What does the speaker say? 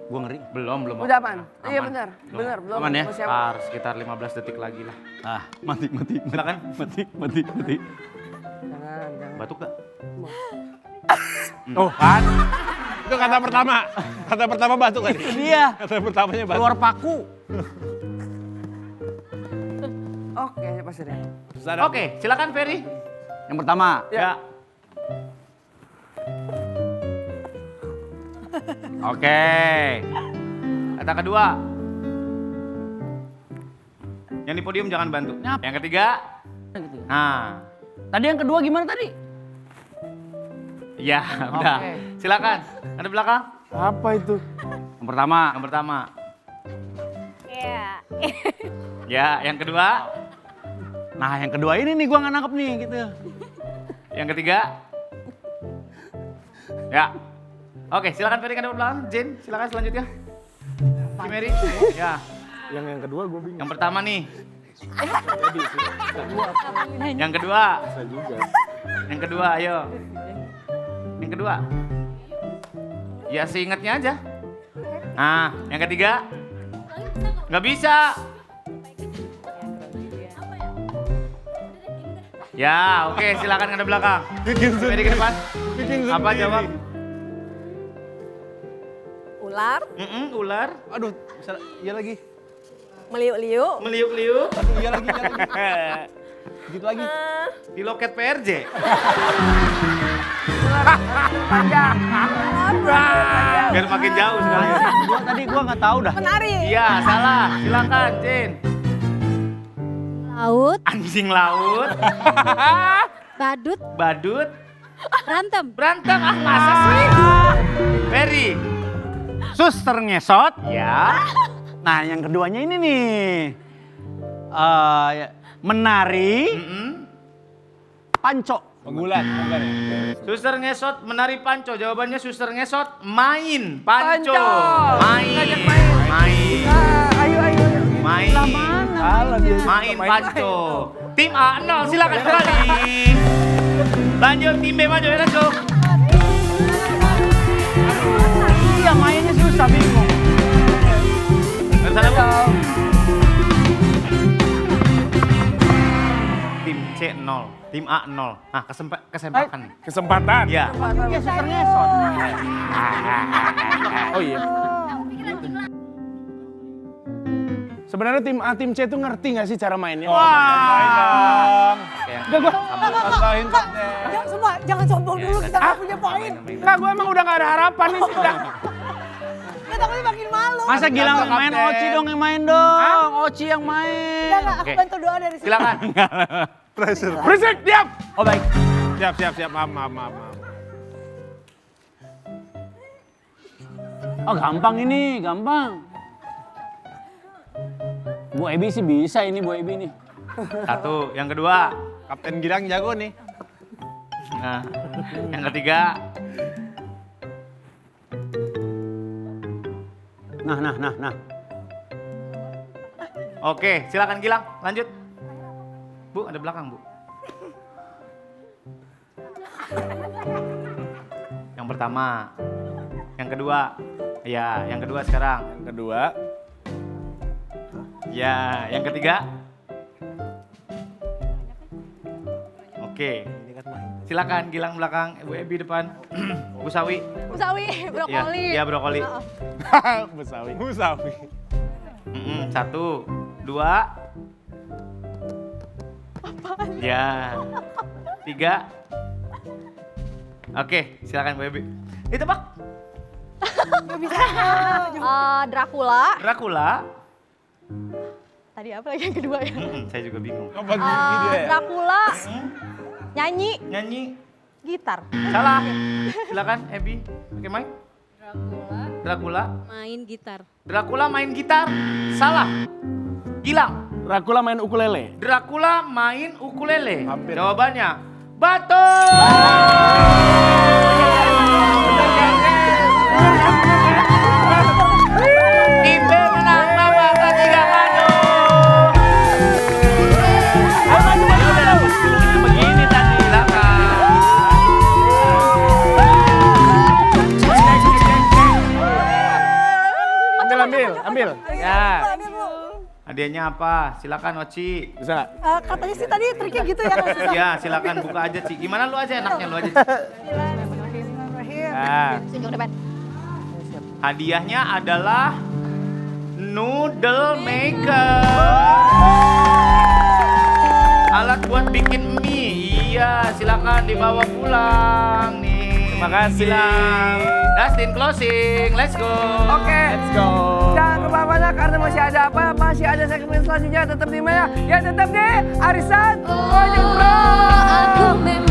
Gua ngeri. Belum. Udah aman? Iya benar, belum. Aman ya? Sekitar 15 detik lagi lah. Mati. Silakan. Mati. Jangan. Batuk gak? Oh kan? Itu kata pertama. Kata pertama batuk kan? Dia. Kata pertamanya batuk. Keluar paku. Oke, Pak Sri. Oke, silakan Ferry. Yang pertama. Ya. Oke. Kata kedua. Yang di podium jangan bantu. Nyap. Yang ketiga. Nah. Tadi yang kedua gimana tadi? Ya, udah. Oke. Silakan. Ada belakang. Apa itu? Yang pertama. Yang pertama. Iya. Ya, yang kedua. Nah yang kedua ini nih gua nggak nangkep nih gitu. Yang ketiga. Ya. Oke, silakan Ferry ke belakang. Jin, silakan selanjutnya. Mary. Ya. Yang kedua gue bingung. Yang pertama nih. Yang kedua. Bisa juga. Yang kedua, ayo. Yang kedua. Ya seingatnya aja. Nah, yang ketiga. Nggak bisa. Ya, oke, silakan ke belakang. Ferry ke depan. Apa jawab? Ular, Ular. Aduh, iya lagi. meliuk-liuk, Meliuk-liuk. Iya lagi. Gitu lagi. Di loket PRJ. Panjang. Biar makin jauh sekali. Tadi gua nggak tahu dah. menari, Iya, salah. Silakan, Jin. Laut, Anjing laut, badut, badut, berantem. berantem. Masa sih? Ferry. Suster ngesot. Ya. Nah yang keduanya ini nih. Menari panco. Penggulan, bukan ya? Suster ngesot menari panco. Jawabannya suster ngesot main panco. Panco. Ngajak Main. main. Ayo. Main. Salah dia. Main panco. Tim A0 silakan kembali. Lanjut tim B maju, let's go. Iya mainnya susah bingung. Bersama Bu. Tim C 0, tim A 0. Nah, kesempatan. Kesempatan. Ya. Iya suster ngesot. Oh iya. Sebenarnya tim A, tim C itu ngerti nggak sih cara mainnya? Main dong. Enggak gua. Rasain jangan semua, jangan sombong dulu, kita nggak punya poin. Enggak, gue emang udah gak ada harapan nih. Ya takutnya makin malu. Masa Gilang yang main, Kapten. Oci dong yang main dong. Oci yang main. Enggak, aku Oke. bantu doa dari sini. Silakan. Berisik, diam. Oh baik. Siap. Maaf. Oh gampang ini, gampang. Bu Ebi sih bisa ini Bu Ebi nih. Satu, yang kedua. Kapten Gilang jago nih. Nah, yang ketiga. Nah. Oke, silakan Gilang, lanjut. Bu, ada belakang, Bu. Yang pertama. Yang kedua. Ya, yang kedua sekarang. Yang kedua. Ya, yang ketiga. Oke. Silakan Gilang belakang, Bu Ebi depan. Bu Sawi. Usawi, brokoli. Ya, brokoli. Musawi. 1, 2. Ya. 3. Oke, silakan Bu Ebi. Ditebak. Dracula. Dracula. Tadi apa lagi yang kedua ya? Saya juga bingung. Apa gini dia ya? Dracula. Nyanyi, Nyanyi. gitar. Salah. Silakan Ebi. Oke, main. Dracula. Main gitar. Dracula main gitar. Salah. Gilang. Dracula main ukulele. Dracula main ukulele. Hampir. Jawabannya betul. Tim B menang nama ketiga maju. Begini tadi silakan. Hadiahnya apa? Silakan Oci. Bisa. Katanya sih tadi triknya gitu ya kalau susah. Ya, silakan buka aja, Ci. Gimana lu aja enaknya lu aja. Ci. Nah, Tunjuk depan. Hadiahnya adalah noodle maker. Alat buat bikin mie. Iya, silakan dibawa pulang nih. Terima kasih. Silang. Dustin closing. Let's go. Oke. let's go. Jangan kemana-mana karena masih ada apa? Masih ada segmen selanjutnya. Tetap di mana? Ya tetap di Arisan Ojek Bro. Aku memang